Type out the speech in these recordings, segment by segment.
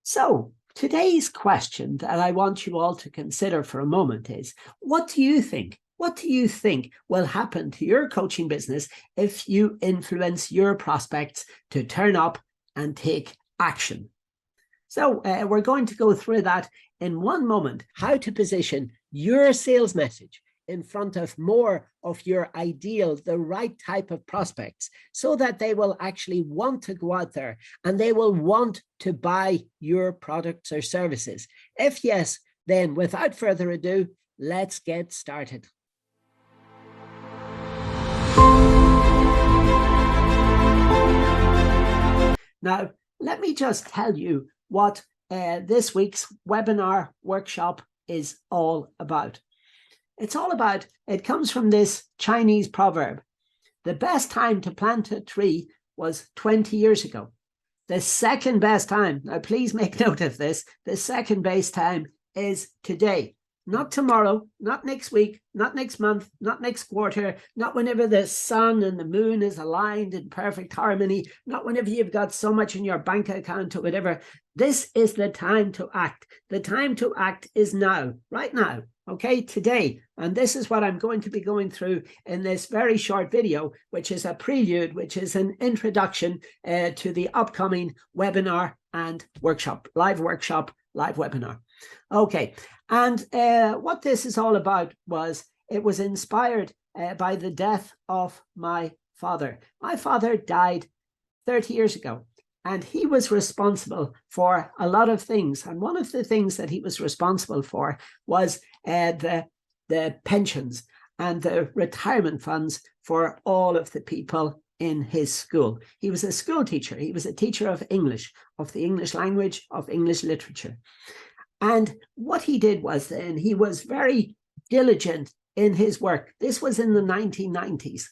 So today's question that I want you all to consider for a moment is, what do you think? What do you think will happen to your coaching business if you influence your prospects to turn up and take action? So we're going to go through that in one moment, how to position your sales message in front of more of your ideal, the right type of prospects, so that they will actually want to go out there and they will want to buy your products or services. If yes, then without further ado, let's get started. Now, let me just tell you what this week's webinar workshop is all about. It's all about, it comes from this Chinese proverb. The best time to plant a tree was 20 years ago. The second best time, now please make note of this, the second best time is today. Not tomorrow, not next week, not next month, not next quarter, not whenever the sun and the moon is aligned in perfect harmony, not whenever you've got so much in your bank account or whatever. This is the time to act. The time to act is now, right now, okay, today. And this is what I'm going to be going through in this very short video, which is a prelude, which is an introduction to the upcoming webinar and workshop, live webinar. Okay, and what this is all about was, it was inspired by the death of my father. My father died 30 years ago, and he was responsible for a lot of things. And one of the things that he was responsible for was the pensions and the retirement funds for all of the people in his school. He was a school teacher. He was a teacher of English, of the English language, of English literature. And what he did was then, he was very diligent in his work. This was in the 1990s.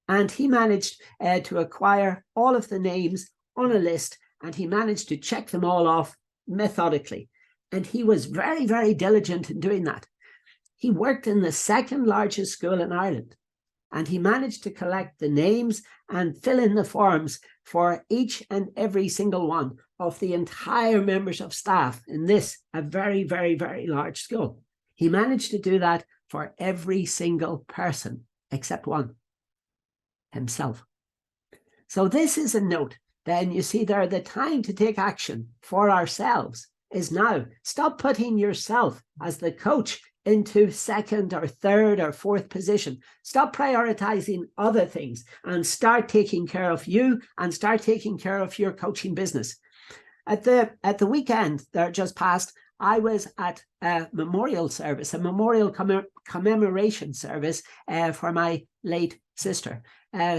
And he managed to acquire all of the names on a list, and he managed to check them all off methodically. And he was very, very diligent in doing that. He worked in the second largest school in Ireland, and he managed to collect the names and fill in the forms for each and every single one of the entire members of staff in this, a very, very, very large school. He managed to do that for every single person except one, himself. So this is a note. Then you see there, the time to take action for ourselves is now. Stop putting yourself as the coach into second or third or fourth position. Stop prioritizing other things and start taking care of you and start taking care of your coaching business. At the weekend that just passed, I was at a memorial service, a memorial commemoration service for my late sister.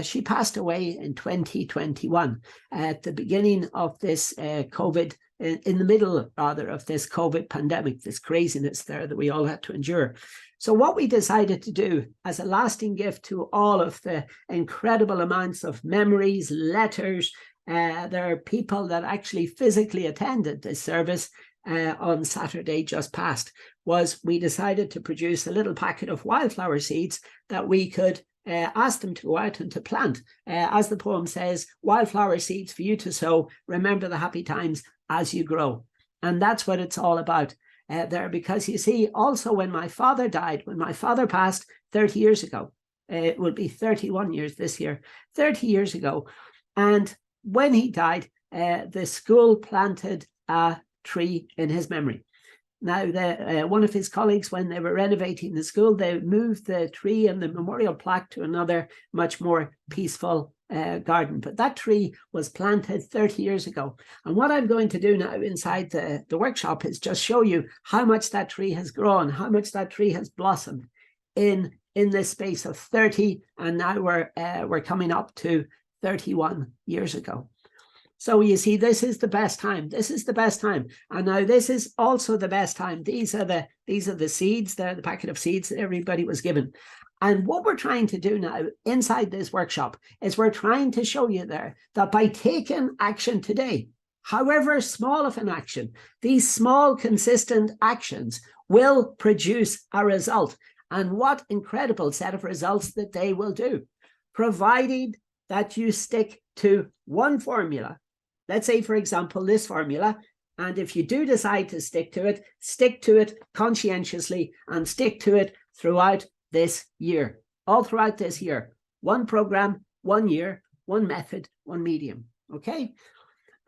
She passed away in 2021 at the beginning of this COVID, in the middle rather of this COVID pandemic, this craziness there that we all had to endure. So what we decided to do as a lasting gift to all of the incredible amounts of memories, letters, there are people that actually physically attended this service on Saturday just past, was we decided to produce a little packet of wildflower seeds that we could ask them to go out and to plant. As the poem says, wildflower seeds for you to sow, remember the happy times as you grow. And that's what it's all about there, because you see, also when my father died, when my father passed 30 years ago, it will be 31 years this year, 30 years ago. And when he died, the school planted a tree in his memory. Now, one of his colleagues, when they were renovating the school, they moved the tree and the memorial plaque to another much more peaceful garden. But that tree was planted 30 years ago. And what I'm going to do now inside the workshop is just show you how much that tree has grown, how much that tree has blossomed in this space of 30. And now we're coming up to 31 years ago. So you see, this is the best time. This is the best time. And now this is also the best time. These are the seeds, the packet of seeds that everybody was given. And what we're trying to do now inside this workshop is we're trying to show you there that by taking action today, however small of an action, these small consistent actions will produce a result. And what incredible set of results that they will do, provided that you stick to one formula. Let's say, for example, this formula, And if you do decide to stick to it conscientiously and stick to it throughout this year, all throughout this year. One program, 1 year, one method, one medium. Okay.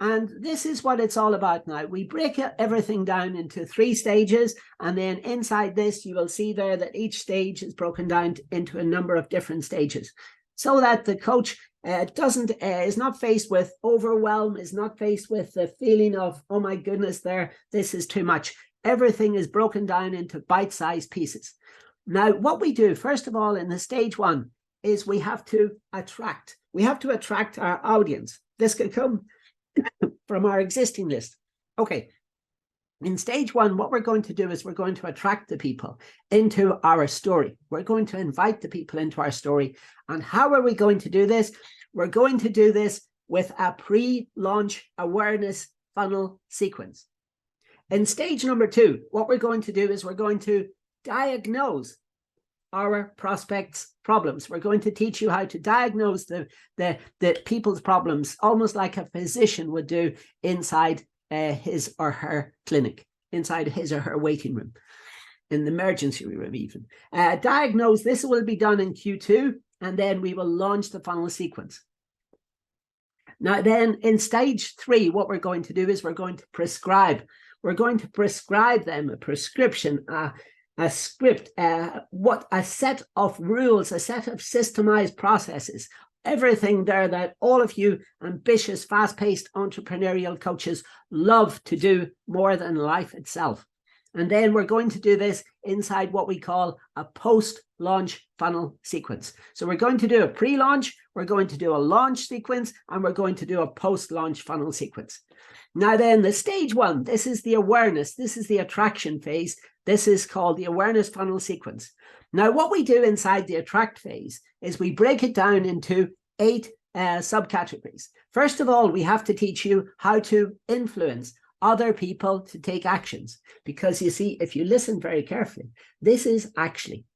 And this is what it's all about now. We break everything down into 3 stages. And then inside this, you will see there that each stage is broken down into a number of different stages so that the coach is not faced with overwhelm, is not faced with the feeling of, oh my goodness, this is too much. Everything is broken down into bite-sized pieces. Now, what we do, first of all, in the stage 1 is we have to attract our audience. This could come from our existing list. Okay. In stage 1, what we're going to do is we're going to attract the people into our story. We're going to invite the people into our story. And how are we going to do this? We're going to do this with a pre-launch awareness funnel sequence. In stage number 2, what we're going to do is we're going to diagnose our prospects' problems. We're going to teach you how to diagnose the people's problems, almost like a physician would do inside his or her clinic, inside his or her waiting room, in the emergency room even. Diagnose, this will be done in Q2, and then we will launch the funnel sequence. Now then, in stage 3, what we're going to do is we're going to prescribe. We're going to prescribe them a prescription, a script, a set of rules, a set of systemized processes, everything there that all of you ambitious, fast-paced entrepreneurial coaches love to do more than life itself. And then we're going to do this inside what we call a post-launch funnel sequence. So we're going to do a pre-launch, we're going to do a launch sequence, and we're going to do a post-launch funnel sequence. Now then, the stage 1, this is the awareness, this is the attraction phase. This is called the awareness funnel sequence. Now, what we do inside the attract phase is we break it down into 8 subcategories. First of all, we have to teach you how to influence other people to take actions. Because you see, if you listen very carefully, this is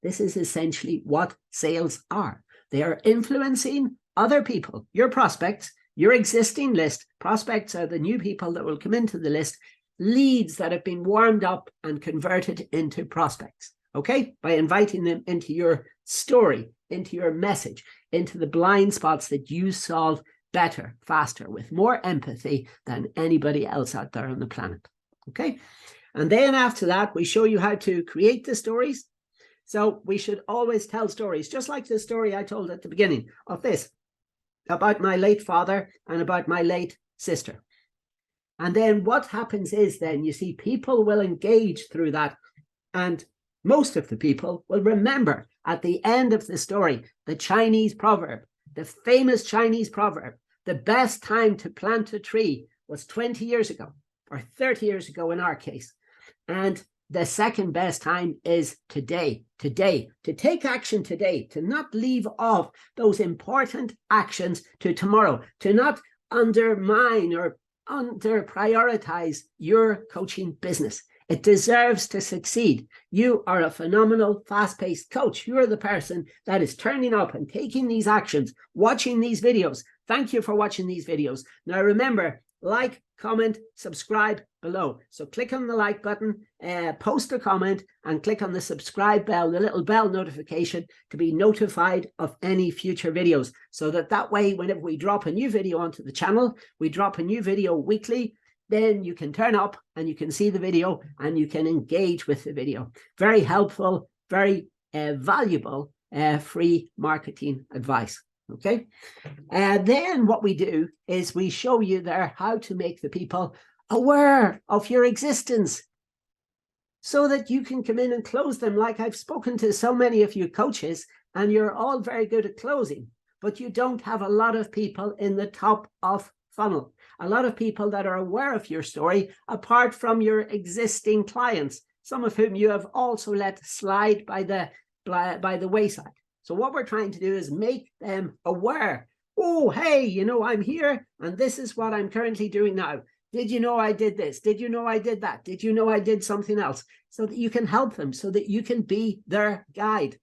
essentially what sales are. They are influencing other people, your prospects, your existing list. Prospects are the new people that will come into the list, leads that have been warmed up and converted into prospects, okay? By inviting them into your story, into your message, into the blind spots that you solve better, faster, with more empathy than anybody else out there on the planet, okay? And then after that, we show you how to create the stories. So we should always tell stories, just like the story I told at the beginning of this, about my late father and about my late sister. And then what happens is then, you see, people will engage through that. And most of the people will remember at the end of the story, the Chinese proverb, the famous Chinese proverb, the best time to plant a tree was 20 years ago, or 30 years ago in our case. And the second best time is today, to take action today, to not leave off those important actions to tomorrow, to not undermine or under prioritize your coaching business. It deserves to succeed. You are a phenomenal, fast-paced coach. You're the person that is turning up and taking these actions, watching these videos. Thank you for watching these videos. Now remember, like, comment, subscribe below. So click on the like button, post a comment, and click on the subscribe bell, the little bell notification, to be notified of any future videos. So that way, whenever we drop a new video onto the channel, we drop a new video weekly, then you can turn up and you can see the video and you can engage with the video. Very helpful, very valuable free marketing advice. Okay. And then what we do is we show you there how to make the people aware of your existence so that you can come in and close them. Like I've spoken to so many of you coaches, and you're all very good at closing, but you don't have a lot of people in the top of funnel, a lot of people that are aware of your story, apart from your existing clients, some of whom you have also let slide by the wayside. So what we're trying to do is make them aware. Oh, hey, you know, I'm here and this is what I'm currently doing now. Did you know I did this? Did you know I did that? Did you know I did something else? So that you can help them, so that you can be their guide.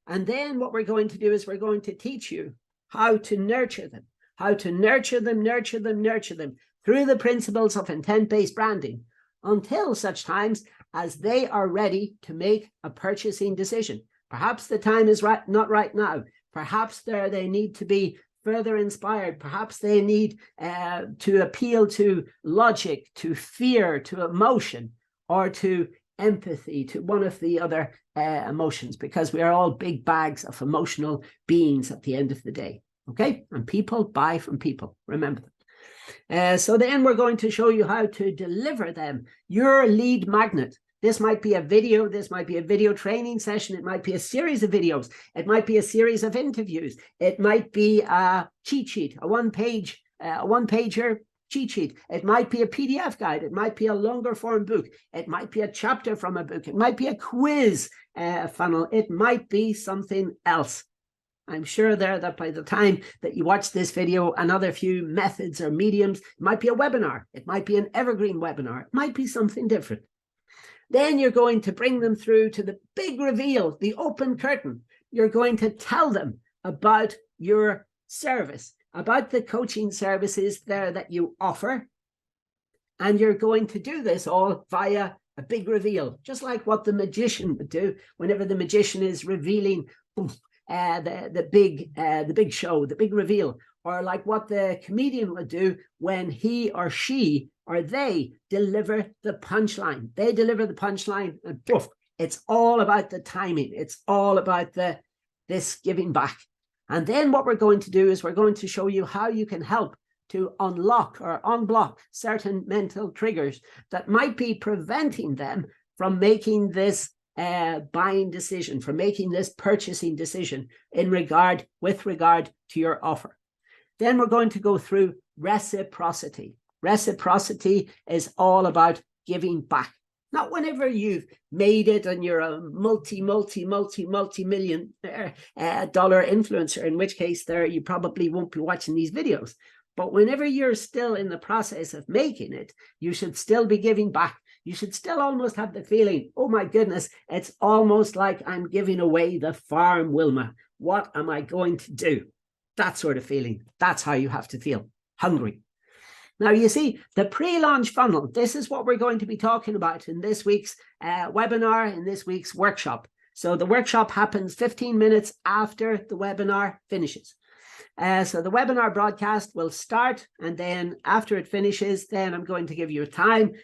And then what we're going to do is we're going to teach you how to nurture them, how to nurture them through the principles of intent-based branding until such times as they are ready to make a purchasing decision. Perhaps the time is not right now. Perhaps they need to be further inspired. Perhaps they need to appeal to logic, to fear, to emotion, or to empathy, to one of the other emotions, because we are all big bags of emotional beings at the end of the day. Okay? And people buy from people. Remember that. So then we're going to show you how to deliver them your lead magnet. This might be a video. This might be a video training session. It might be a series of videos. It might be a series of interviews. It might be a cheat sheet, a one-pager cheat sheet. It might be a PDF guide. It might be a longer form book. It might be a chapter from a book. It might be a quiz funnel. It might be something else. I'm sure there that by the time that you watch this video, another few methods or mediums, it might be a webinar. It might be an evergreen webinar. It might be something different. Then you're going to bring them through to the big reveal, the open curtain. You're going to tell them about your service, about the coaching services there that you offer. And you're going to do this all via a big reveal, just like what the magician would do whenever the magician is revealing the big show, the big reveal, or like what the comedian would do when he or she or they deliver the punchline. They deliver the punchline and poof, it's all about the timing. It's all about this giving back. And then what we're going to do is we're going to show you how you can help to unlock or unblock certain mental triggers that might be preventing them from making this buying decision, from making this purchasing decision with regard to your offer. Then we're going to go through reciprocity. Reciprocity is all about giving back. Not whenever you've made it and you're a multi-million dollar influencer, in which case there you probably won't be watching these videos. But whenever you're still in the process of making it, you should still be giving back. You should still almost have the feeling, oh my goodness, it's almost like I'm giving away the farm, Wilma. What am I going to do? That sort of feeling. That's how you have to feel. Hungry. Now, you see, the pre-launch funnel, this is what we're going to be talking about in this week's webinar, in this week's workshop. So the workshop happens 15 minutes after the webinar finishes. So the webinar broadcast will start, and then after it finishes, then I'm going to give you a time,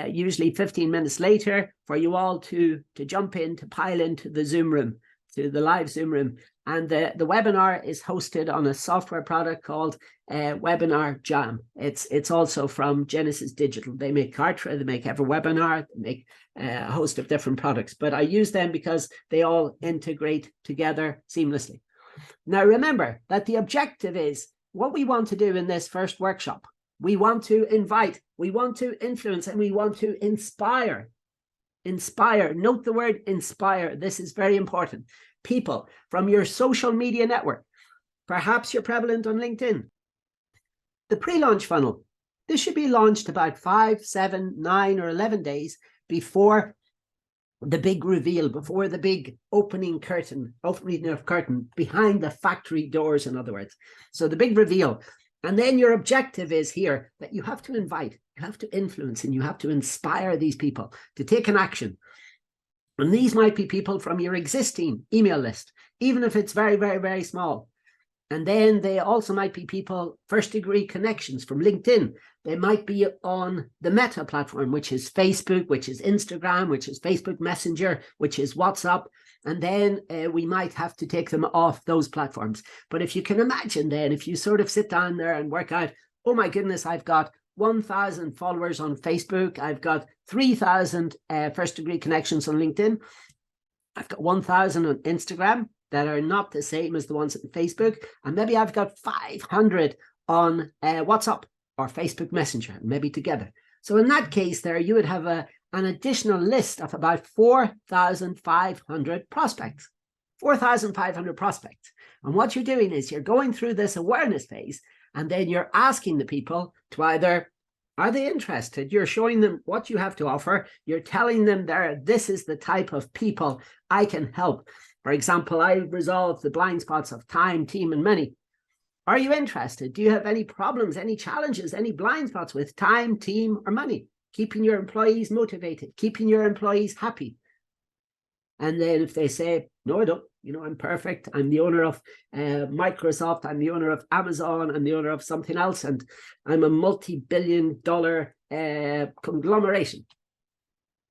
usually 15 minutes later, for you all to jump in, to pile into the Zoom room, to the live Zoom room. And the webinar is hosted on a software product called Webinar Jam. It's also from Genesis Digital. They make Kartra, they make EverWebinar, they make a host of different products. But I use them because they all integrate together seamlessly. Now, remember that the objective is what we want to do in this first workshop. We want to invite, we want to influence, and we want to inspire. Inspire. Note the word inspire. This is very important. People from your social media network. Perhaps you're prevalent on LinkedIn. The pre-launch funnel. This should be launched about 5, 7, 9, or 11 days before the big reveal, before the big opening of curtain, behind the factory doors, in other words. So the big reveal. And then your objective is here that you have to invite, you have to influence, and you have to inspire these people to take an action. And these might be people from your existing email list, even if it's very, very, very small. And then they also might be people, first-degree connections from LinkedIn. They might be on the Meta platform, which is Facebook, which is Instagram, which is Facebook Messenger, which is WhatsApp. And then we might have to take them off those platforms. But if you can imagine then, if you sort of sit down there and work out, oh my goodness, I've got 1,000 followers on Facebook. I've got 3,000 first-degree connections on LinkedIn. I've got 1,000 on Instagram that are not the same as the ones on Facebook. And maybe I've got 500 on WhatsApp or Facebook Messenger, maybe together. So in that case there, you would have an additional list of about 4,500 prospects. 4,500 prospects. And what you're doing is you're going through this awareness phase, and then you're asking the people to either, are they interested? You're showing them what you have to offer. You're telling them this is the type of people I can help. For example, I resolve the blind spots of time, team, and money. Are you interested? Do you have any problems, any challenges, any blind spots with time, team, or money? Keeping your employees motivated, keeping your employees happy. And then if they say, no, I don't, I'm perfect. I'm the owner of Microsoft. I'm the owner of Amazon. I'm the owner of something else. And I'm a multi-billion-dollar conglomeration.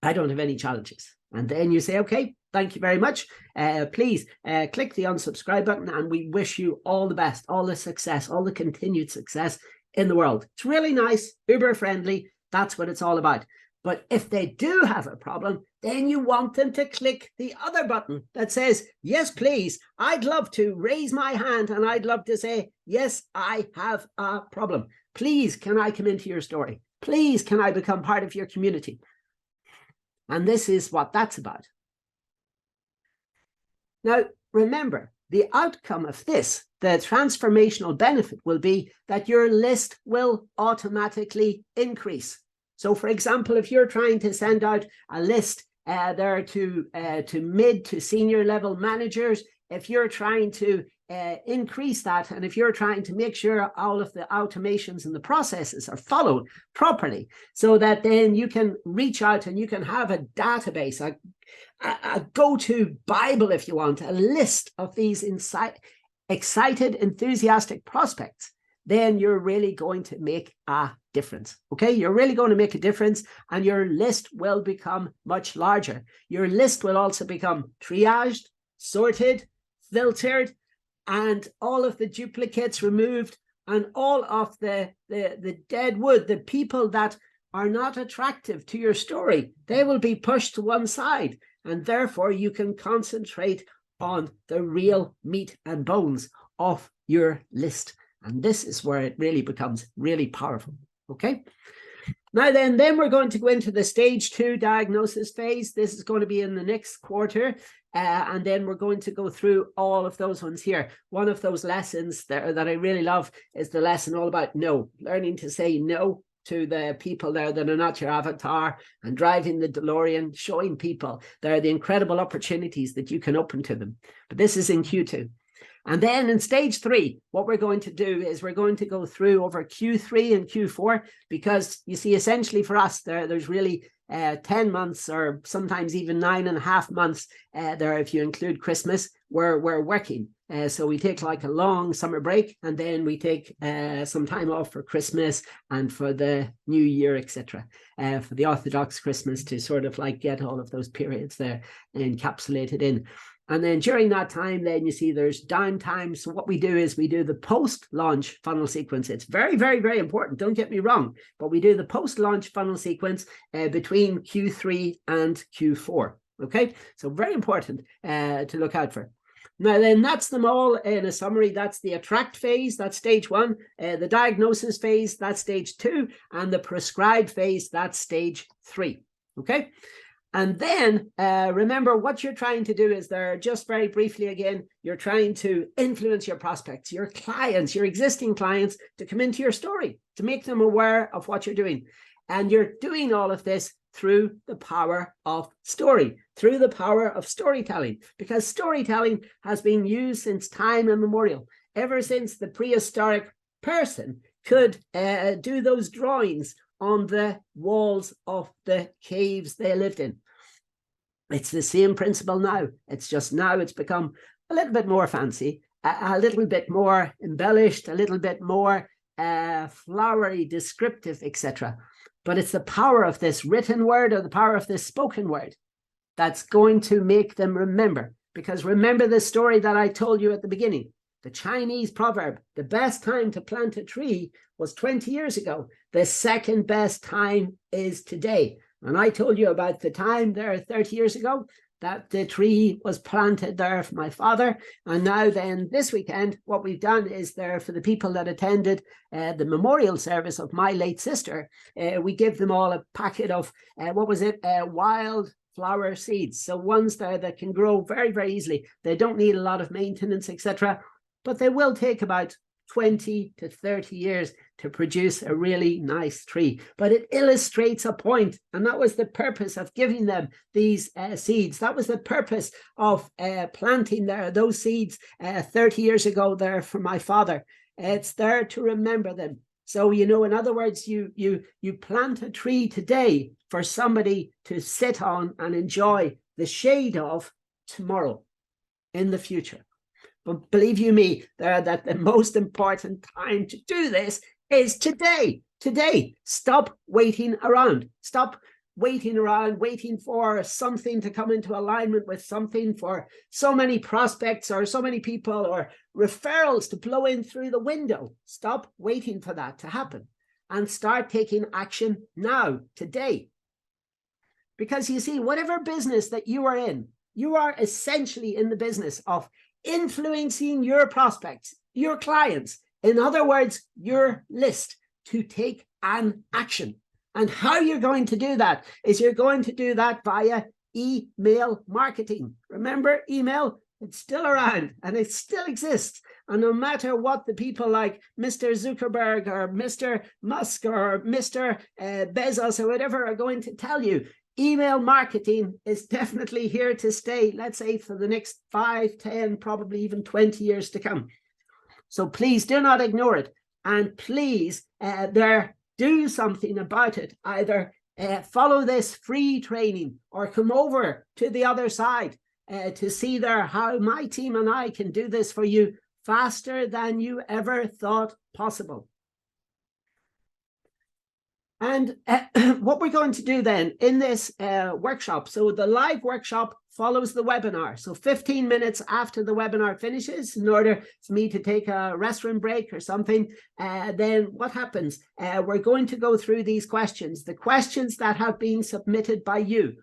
I don't have any challenges. And then you say, okay, thank you very much. Please click the unsubscribe button, and we wish you all the best, all the success, all the continued success in the world. It's really nice, uber friendly. That's what it's all about. But if they do have a problem, then you want them to click the other button that says, yes, please, I'd love to raise my hand and I'd love to say, yes, I have a problem. Please, can I come into your story? Please, can I become part of your community? And this is what that's about. Now, remember, the outcome of this, the transformational benefit, will be that your list will automatically increase. So, for example, if you're trying to send out a list there to mid to senior level managers, if you're trying to increase that, and if you're trying to make sure all of the automations and the processes are followed properly, so that then you can reach out and you can have a database, a go-to Bible, if you want, a list of these excited, enthusiastic prospects, then you're really going to make a difference. Okay, you're really going to make a difference, and your list will become much larger. Your list will also become triaged, sorted, filtered, and all of the duplicates removed, and all of the dead wood, the people that are not attractive to your story, they will be pushed to one side, and therefore you can concentrate on the real meat and bones of your list. And this is where it really becomes really powerful. Okay. Now then we're going to go into the stage 2 diagnosis phase. This is going to be in the next quarter. And then we're going to go through all of those ones here. One of those lessons that I really love is the lesson all about no, learning to say no to the people there that are not your avatar, and driving the DeLorean, showing people there are the incredible opportunities that you can open to them. But this is in Q2. And then in stage 3, what we're going to do is we're going to go through over Q3 and Q4, because you see, essentially for us, there's really 10 months, or sometimes even 9.5 months there, if you include Christmas, we're working. So we take like a long summer break, and then we take some time off for Christmas and for the New Year, etc. For the Orthodox Christmas, to sort of like get all of those periods there encapsulated in. And then during that time, then you see there's downtime. So what we do is we do the post-launch funnel sequence. It's very, very, very important. Don't get me wrong. But we do the post-launch funnel sequence between Q3 and Q4. Okay, so very important to look out for. Now then, that's them all in a summary. That's the attract phase, that's stage 1. The diagnosis phase, that's stage 2. And the prescribe phase, that's stage 3. Okay. And then remember, what you're trying to do is there, just very briefly again, you're trying to influence your prospects, your clients, your existing clients, to come into your story, to make them aware of what you're doing. And you're doing all of this through the power of story, through the power of storytelling, because storytelling has been used since time immemorial, ever since the prehistoric person could do those drawings on the walls of the caves they lived in. It's the same principle now. It's just now it's become a little bit more fancy, a little bit more embellished, a little bit more flowery, descriptive, etc. But it's the power of this written word, or the power of this spoken word, that's going to make them remember. Because remember the story that I told you at the beginning, the Chinese proverb, the best time to plant a tree was 20 years ago. The second best time is today. And I told you about the time there 30 years ago that the tree was planted there for my father. And now then this weekend, what we've done is there for the people that attended the memorial service of my late sister, we give them all a packet of, wild flower seeds. So ones there that can grow very, very easily. They don't need a lot of maintenance, etc. But they will take about 20 to 30 years to produce a really nice tree. But it illustrates a point, and that was the purpose of giving them these seeds. That was the purpose of planting those seeds 30 years ago there for my father. It's there to remember them. So, you know, in other words, you plant a tree today for somebody to sit on and enjoy the shade of tomorrow in the future. But believe you me, that the most important time to do this is today. Today, stop waiting around. Stop waiting around, waiting for something to come into alignment with something, for so many prospects or so many people or referrals to blow in through the window. Stop waiting for that to happen and start taking action now, today. Because you see, whatever business that you are in, you are essentially in the business of influencing your prospects, your clients, in other words, your list, to take an action. And how you're going to do that is you're going to do that via email marketing. Remember, email, it's still around and it still exists. And no matter what the people like Mr. Zuckerberg or Mr. Musk or Mr. Bezos or whatever are going to tell you, email marketing is definitely here to stay, let's say, for the next 5, 10, probably even 20 years to come. So please do not ignore it. And please, do something about it. Either follow this free training or come over to the other side to see there how my team and I can do this for you faster than you ever thought possible. And what we're going to do then in this workshop, so the live workshop follows the webinar. So 15 minutes after the webinar finishes, in order for me to take a restroom break or something, then what happens? We're going to go through these questions, the questions that have been submitted by you.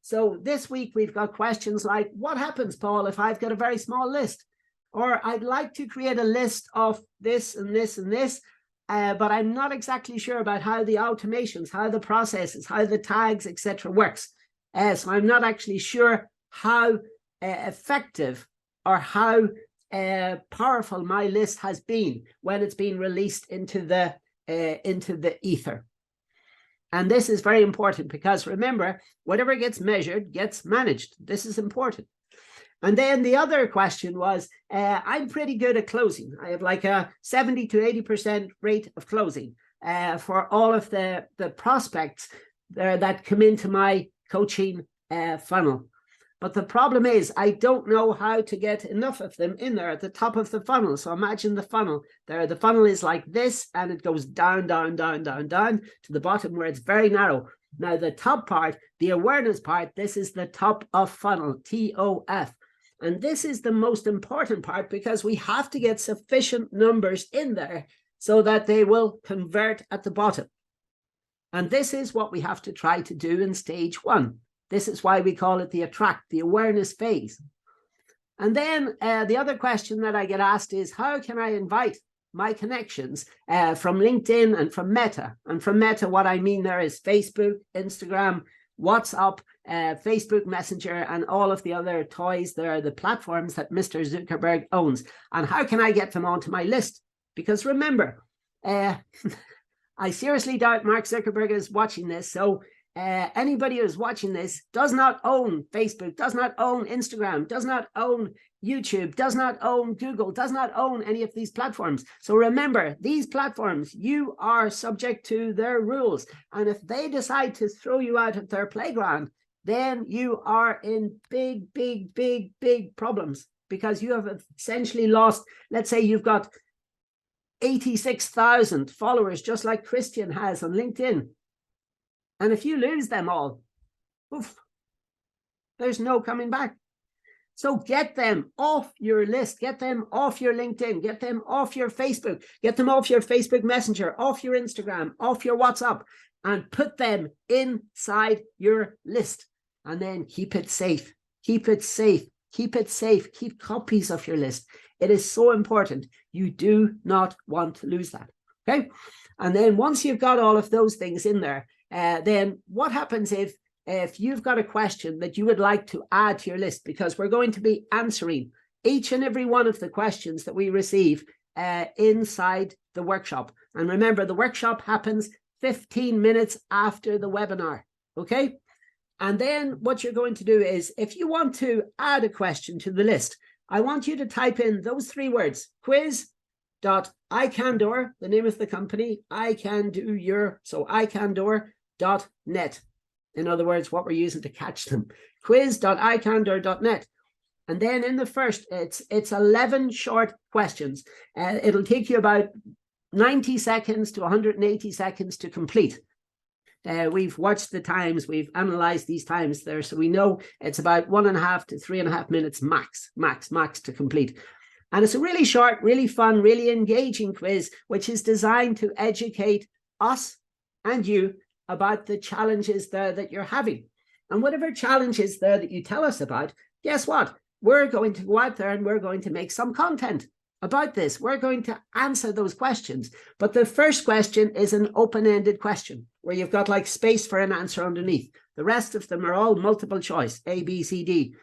So this week we've got questions like, what happens, Paul, if I've got a very small list? Or I'd like to create a list of this and this and this, but I'm not exactly sure about how the automations, how the processes, how the tags, etc. works. So I'm not actually sure how effective or how powerful my list has been when it's been released into the ether. And this is very important because remember, whatever gets measured gets managed. This is important. And then the other question was, I'm pretty good at closing. I have like a 70 to 80% rate of closing for all of the prospects there that come into my coaching funnel. But the problem is I don't know how to get enough of them in there at the top of the funnel. So imagine the funnel there. The funnel is like this and it goes down, down, down, down, down to the bottom where it's very narrow. Now the top part, the awareness part, this is the top of funnel, TOF. And this is the most important part because we have to get sufficient numbers in there so that they will convert at the bottom. And this is what we have to try to do in stage 1. This is why we call it the attract, the awareness phase. And then the other question that I get asked is, how can I invite my connections from LinkedIn and from Meta? And from Meta, what I mean there is Facebook, Instagram, WhatsApp, Facebook Messenger, and all of the other toys. There are the platforms that Mr. Zuckerberg owns. And how can I get them onto my list? Because remember, I seriously doubt Mark Zuckerberg is watching this. So anybody who's watching this does not own Facebook, does not own Instagram, does not own YouTube, does not own Google, does not own any of these platforms. So remember, these platforms, you are subject to their rules. And if they decide to throw you out of their playground, then you are in big, big, big, big problems because you have essentially lost, let's say you've got 86,000 followers, just like Christian has on LinkedIn. And if you lose them all, oof, there's no coming back. So get them off your list, get them off your LinkedIn, get them off your Facebook, get them off your Facebook Messenger, off your Instagram, off your WhatsApp, and put them inside your list. And then keep it safe, keep it safe, keep it safe, keep copies of your list. It is so important. You do not want to lose that, okay? And then once you've got all of those things in there, then what happens if you've got a question that you would like to add to your list, because we're going to be answering each and every one of the questions that we receive inside the workshop. And remember, the workshop happens 15 minutes after the webinar, okay? And then what you're going to do is, if you want to add a question to the list, I want you to type in those 3 words, quiz, quiz.icandor, the name of the company, icandor.net. In other words, what we're using to catch them. Quiz.icandor.net. And then in the first, it's 11 short questions. It'll take you about 90 seconds to 180 seconds to complete. We've watched the times, we've analyzed these times there, so we know it's about 1.5 to 3.5 minutes max to complete. And it's a really short, really fun, really engaging quiz, which is designed to educate us and you about the challenges there that you're having. And whatever challenges there that you tell us about, guess what? We're going to go out there and we're going to make some content about this. We're going to answer those questions. But the first question is an open-ended question where you've got like space for an answer underneath. The rest of them are all multiple choice, A, B, C, D.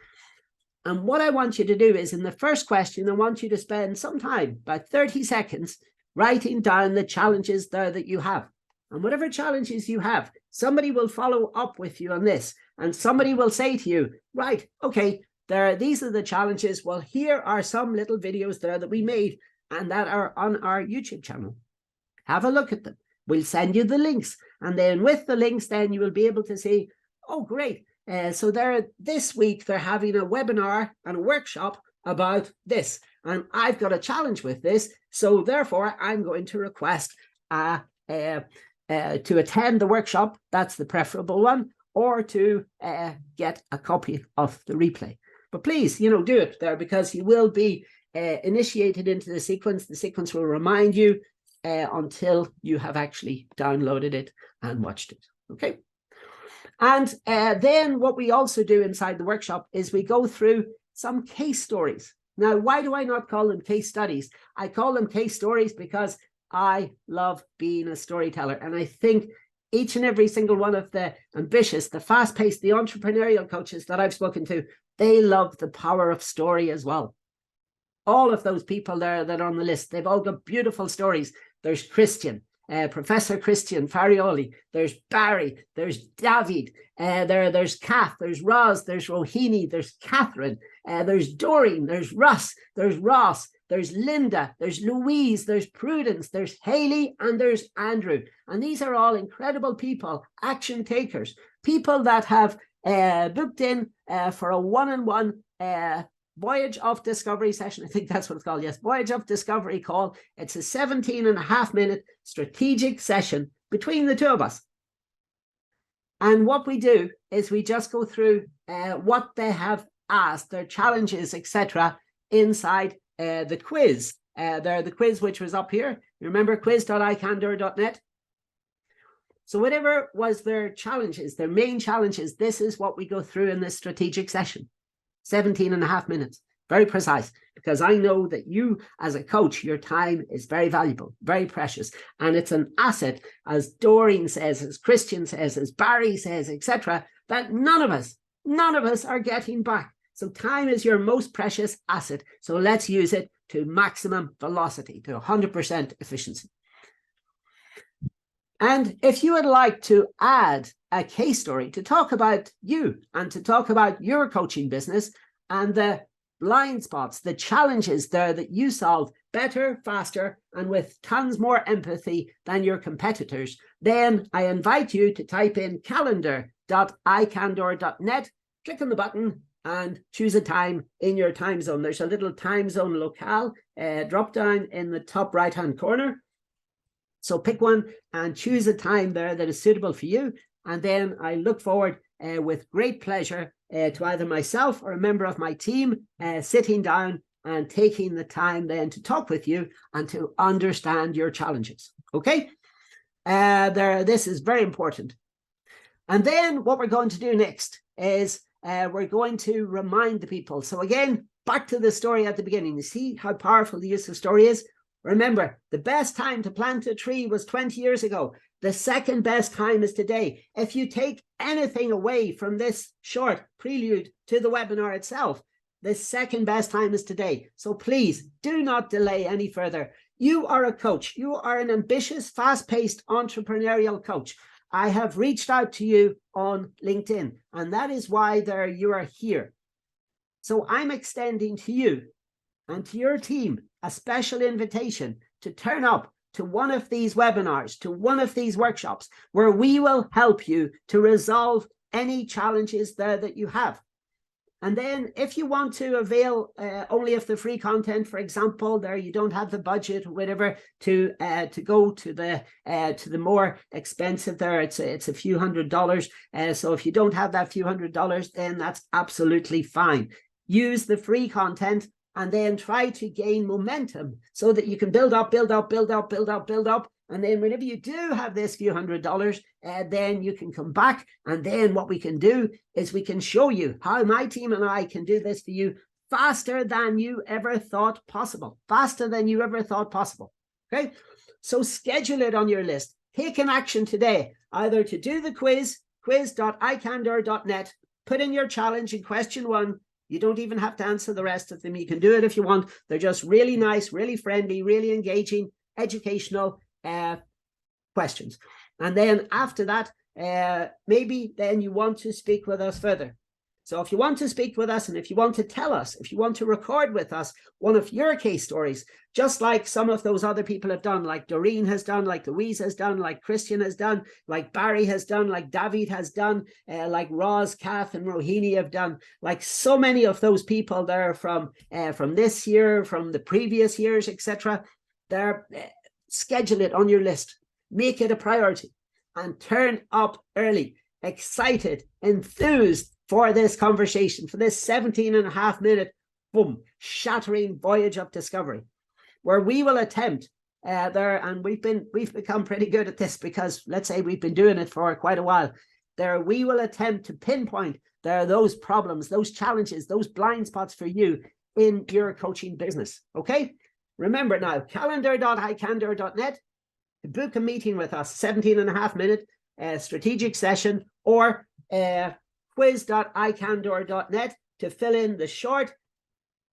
And what I want you to do is in the first question, I want you to spend some time, about 30 seconds, writing down the challenges there that you have. And whatever challenges you have, somebody will follow up with you on this. And somebody will say to you, right, okay, these are the challenges. Well, here are some little videos there that we made and that are on our YouTube channel. Have a look at them. We'll send you the links. And then with the links, then you will be able to see, oh, great. So this week, they're having a webinar and a workshop about this. And I've got a challenge with this. So therefore, I'm going to request to attend the workshop. That's the preferable one. Or to get a copy of the replay. But please, do it there because you will be initiated into the sequence. The sequence will remind you until you have actually downloaded it and watched it. Okay. And then what we also do inside the workshop is we go through some case stories. Now, why do I not call them case studies? I call them case stories because I love being a storyteller. And I think each and every single one of the ambitious, the fast-paced, the entrepreneurial coaches that I've spoken to, they love the power of story as well. All of those people there that are on the list, they've all got beautiful stories. There's Christian, Professor Christian Farioli. There's Barry. There's David. There's Kath. There's Roz. There's Rohini. There's Catherine. There's Doreen. There's Russ. There's Ross. There's Linda. There's Louise. There's Prudence. There's Haley. And there's Andrew. And these are all incredible people, action takers, people that have booked in for a one-on-one Voyage of Discovery session. I think that's what it's called. Yes, Voyage of Discovery call. It's a 17.5-minute strategic session between the two of us. And what we do is we just go through what they have asked, their challenges, etc., inside the quiz. The quiz which was up here. Remember, quiz.icandor.net. So whatever was their challenges, their main challenges, this is what we go through in this strategic session. 17.5 minutes, very precise, because I know that you as a coach, your time is very valuable, very precious, and it's an asset, as Doreen says, as Christian says, as Barry says, etc., that none of us are getting back. So time is your most precious asset. So let's use it to maximum velocity, to 100% efficiency. And if you would like to add a case story to talk about you and to talk about your coaching business and the blind spots, the challenges there that you solve better, faster, and with tons more empathy than your competitors, then I invite you to type in calendar.icandor.net, click on the button and choose a time in your time zone. There's a little time zone locale drop down in the top right-hand corner. So pick one and choose a time there that is suitable for you. And then I look forward with great pleasure to either myself or a member of my team sitting down and taking the time then to talk with you and to understand your challenges. Okay? This is very important. And then what we're going to do next is we're going to remind the people. So again, back to the story at the beginning. You see how powerful the use of story is? Remember, the best time to plant a tree was 20 years ago. The second best time is today. If you take anything away from this short prelude to the webinar itself, the second best time is today. So please do not delay any further. You are a coach. You are an ambitious, fast-paced entrepreneurial coach. I have reached out to you on LinkedIn, and that is why you are here. So I'm extending to you and to your team a special invitation to turn up to one of these webinars, to one of these workshops, where we will help you to resolve any challenges there that you have. And then if you want to avail only of the free content, for example, there you don't have the budget or whatever to go to the more expensive there, it's a few $100s. So if you don't have that few $100s, then that's absolutely fine. Use the free content and then try to gain momentum so that you can build up. And then whenever you do have this few $100s, then you can come back. And then what we can do is we can show you how my team and I can do this for you faster than you ever thought possible. Okay? So schedule it on your list. Take an action today, either to do the quiz.icandor.net, put in your challenge in question 1. You don't even have to answer the rest of them. You can do it if you want. They're just really nice, really friendly, really engaging, educational questions. And then after that, maybe then you want to speak with us further. So if you want to speak with us, and if you want to tell us, if you want to record with us one of your case stories, just like some of those other people have done, like Doreen has done, like Louise has done, like Christian has done, like Barry has done, like David has done, like Roz, Kath and Rohini have done, like so many of those people there from this year, from the previous years, etc. They're schedule it on your list, make it a priority, and turn up early, excited, enthused for this conversation, for this 17.5-minute, boom, shattering voyage of discovery, where we will attempt and we've become pretty good at this because let's say we've been doing it for quite a while. We will attempt to pinpoint those problems, those challenges, those blind spots for you in your coaching business. Okay? Remember now, calendar.icandor.net to book a meeting with us, 17.5-minute strategic session, or quiz.icandor.net to fill in the short,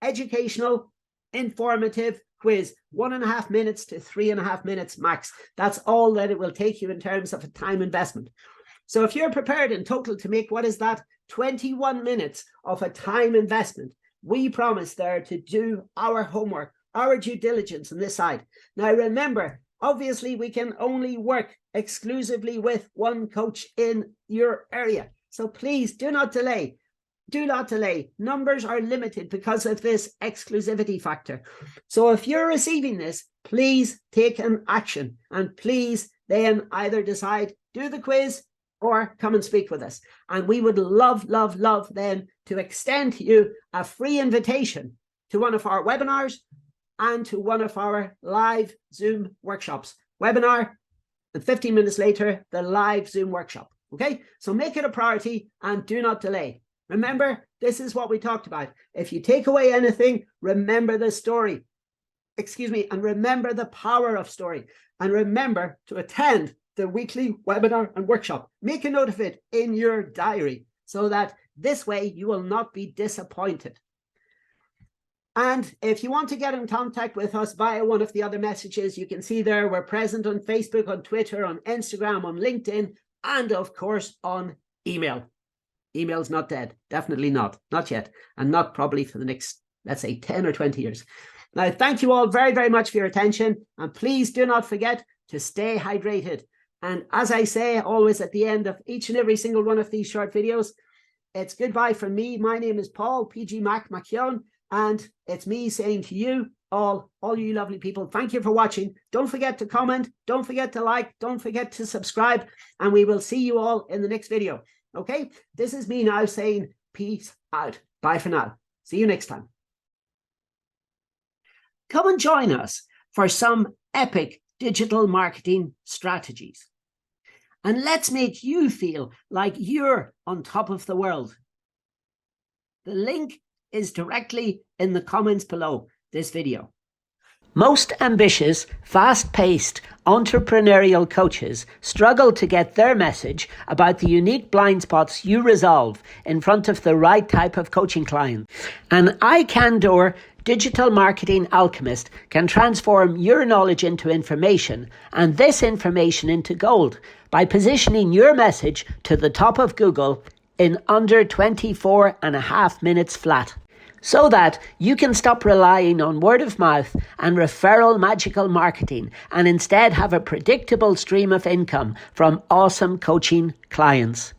educational, informative quiz, 1.5 minutes to 3.5 minutes max. That's all that it will take you in terms of a time investment. So if you're prepared in total to make, what is that, 21 minutes of a time investment, we promise there to do our homework, our due diligence on this side. Now remember, obviously we can only work exclusively with one coach in your area. So please do not delay. Do not delay. Numbers are limited because of this exclusivity factor. So if you're receiving this, please take an action, and please then either decide, do the quiz or come and speak with us. And we would love then to extend to you a free invitation to one of our webinars and to one of our live Zoom workshops. Webinar, and 15 minutes later, the live Zoom workshop. Okay, so make it a priority and do not delay. Remember, this is what we talked about. If you take away anything, remember the story. And remember the power of story. And remember to attend the weekly webinar and workshop. Make a note of it in your diary so that this way you will not be disappointed. And if you want to get in contact with us via one of the other messages, you can see there we're present on Facebook, on Twitter, on Instagram, on LinkedIn, and of course on email. Email's not dead. Definitely not yet, and not probably for the next, let's say, 10 or 20 years. Now, thank you all very much for your attention, and please do not forget to stay hydrated. And as I say always at the end of each and every single one of these short videos, it's goodbye from me. My name is Paul PG Macchione, and it's me saying to you all you lovely people, thank you for watching. Don't forget to comment, don't forget to like, don't forget to subscribe, and we will see you all in the next video. Okay, this is me now saying peace out. Bye for now. See you next time. Come and join us for some epic digital marketing strategies. And let's make you feel like you're on top of the world. The link is directly in the comments below this video. Most ambitious, fast-paced entrepreneurial coaches struggle to get their message about the unique blind spots you resolve in front of the right type of coaching client. An iCandor digital marketing alchemist can transform your knowledge into information and this information into gold by positioning your message to the top of Google in under 24.5 minutes flat. so that you can stop relying on word of mouth and referral magical marketing and instead have a predictable stream of income from awesome coaching clients.